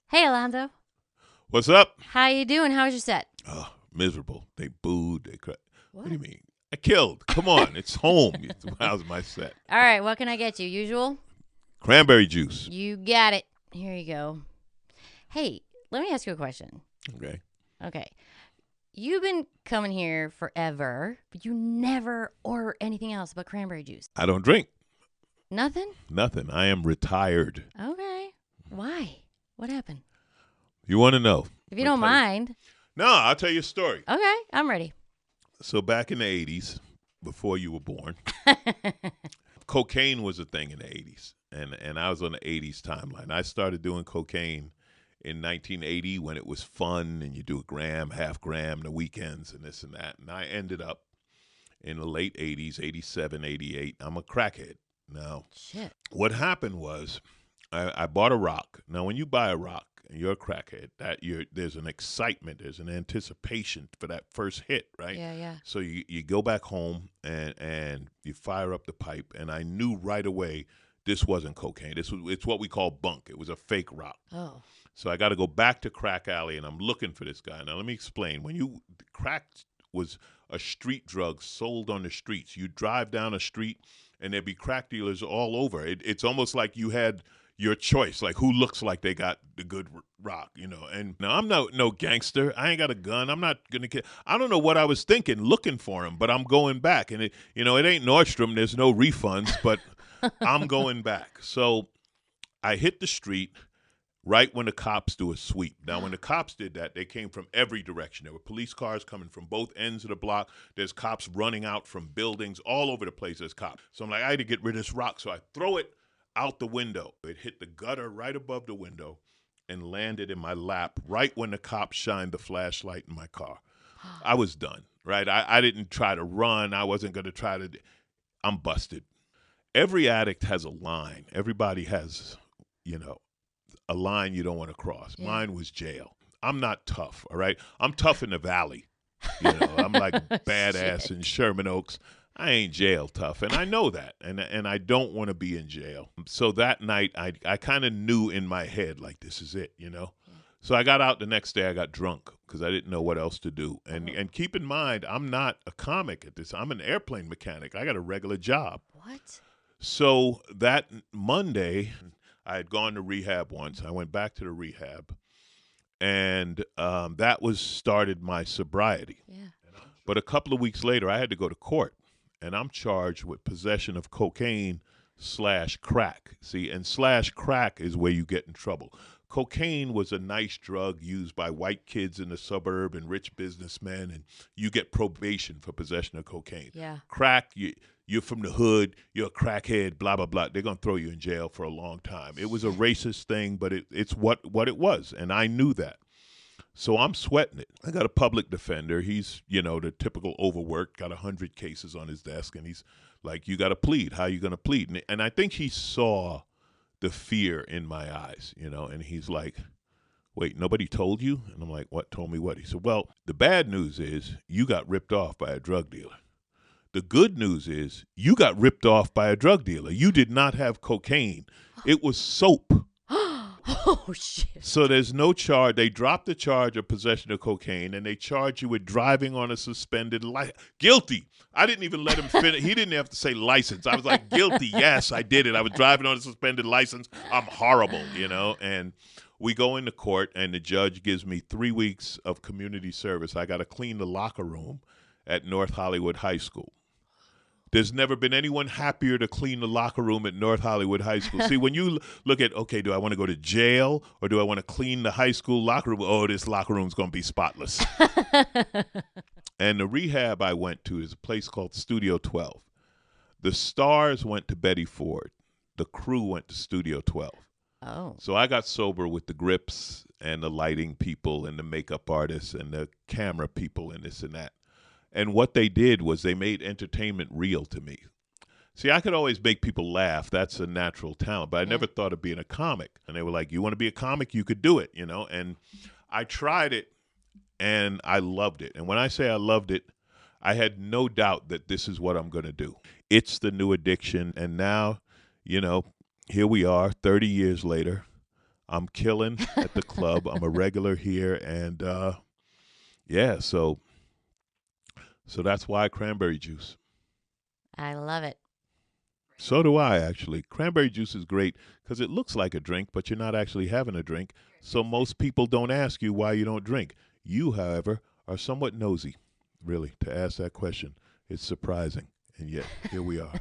Hey, Alonzo. What's up? How you doing? How was your set? Oh, miserable. They booed. They cried. What do What? you mean? I killed. Come on. It's home. How's my set? All right, what can I get you? Usual? Cranberry juice. You got it. Here you go. Hey, let me ask you a question. Okay. Okay. You've been coming here forever, but you never order anything else but cranberry juice. I don't drink. Nothing? Nothing. I am retired. Okay. Why? What happened? You want to know? If you I'll don't tell you. mind. No, I'll tell you a story. Okay, I'm ready. So back in the 80s, before you were born, cocaine was a thing in the 80s. And I was on the 80s timeline. I started doing cocaine in 1980 when it was fun and you do a gram, half gram, the weekends and this and that. And I ended up in the late 80s, 87, 88. I'm a crackhead. Now, Shit. what happened was I bought a rock. Now, when you buy a rock and you're a crackhead, there's an excitement, there's an anticipation for that first hit, right? Yeah. So you go back home and you fire up the pipe, and I knew right away this wasn't cocaine. It's what we call bunk. It was a fake rock. Oh. So I got to go back to Crack Alley, and I'm looking for this guy. Now, let me explain. Crack was a street drug sold on the streets. You drive down a street, and there'd be crack dealers all over. It's almost like you had your choice, like who looks like they got the good rock, And now I'm no gangster. I ain't got a gun. I'm not gonna kill. I don't know what I was thinking, looking for him, but I'm going back, and it ain't Nordstrom. There's no refunds, but I'm going back. So I hit the street right when the cops do a sweep. Now, when the cops did that, they came from every direction. There were police cars coming from both ends of the block. There's cops running out from buildings all over the place. There's cops. So I'm like, I had to get rid of this rock. So I throw it out the window. It hit the gutter right above the window and landed in my lap right when the cops shined the flashlight in my car. I was done, right? I didn't try to run. I wasn't going to try to. I'm busted. Every addict has a line. Everybody has, a line you don't want to cross. Yeah. Mine was jail. I'm not tough, all right? I'm tough in the valley. I'm like badass in Sherman Oaks. I ain't jail tough, and I know that, and I don't want to be in jail. So that night, I kind of knew in my head, like, this is it, So I got out the next day. I got drunk because I didn't know what else to do. And keep in mind, I'm not a comic at this. I'm an airplane mechanic. I got a regular job. What? So that Monday, I had gone to rehab once. I went back to the rehab, and that started my sobriety. Yeah. But a couple of weeks later, I had to go to court, and I'm charged with possession of cocaine / crack. See, and / crack is where you get in trouble. Cocaine was a nice drug used by white kids in the suburb and rich businessmen, and you get probation for possession of cocaine. Yeah. Crack, you're from the hood, you're a crackhead, blah, blah, blah. They're going to throw you in jail for a long time. It was a racist thing, but it's what it was, and I knew that. So I'm sweating it. I got a public defender. He's, the typical overworked, got 100 cases on his desk, and he's like, you got to plead. How you going to plead? And I think he saw the fear in my eyes, and he's like, wait, nobody told you? And I'm like, what? Told me what? He said, well, the bad news is you got ripped off by a drug dealer. The good news is you got ripped off by a drug dealer. You did not have cocaine. It was soap. Oh, shit. So there's no charge. They dropped the charge of possession of cocaine, and they charge you with driving on a suspended license. Guilty. I didn't even let him finish. He didn't have to say license. I was like, guilty. Yes, I did it. I was driving on a suspended license. I'm horrible, And we go into court, and the judge gives me 3 weeks of community service. I got to clean the locker room at North Hollywood High School. There's never been anyone happier to clean the locker room at North Hollywood High School. See, when you look at, okay, do I want to go to jail or do I want to clean the high school locker room? Oh, this locker room's going to be spotless. And the rehab I went to is a place called Studio 12. The stars went to Betty Ford. The crew went to Studio 12. Oh. So I got sober with the grips and the lighting people and the makeup artists and the camera people and this and that. And what they did was they made entertainment real to me. See, I could always make people laugh. That's a natural talent. But I never thought of being a comic. And they were like, you want to be a comic? You could do it, And I tried it, and I loved it. And when I say I loved it, I had no doubt that this is what I'm going to do. It's the new addiction. And now, here we are, 30 years later. I'm killing at the club. I'm a regular here, and yeah, so that's why cranberry juice. I love it. So do I, actually. Cranberry juice is great because it looks like a drink, but you're not actually having a drink. So most people don't ask you why you don't drink. You, however, are somewhat nosy, really, to ask that question. It's surprising, and yet here we are.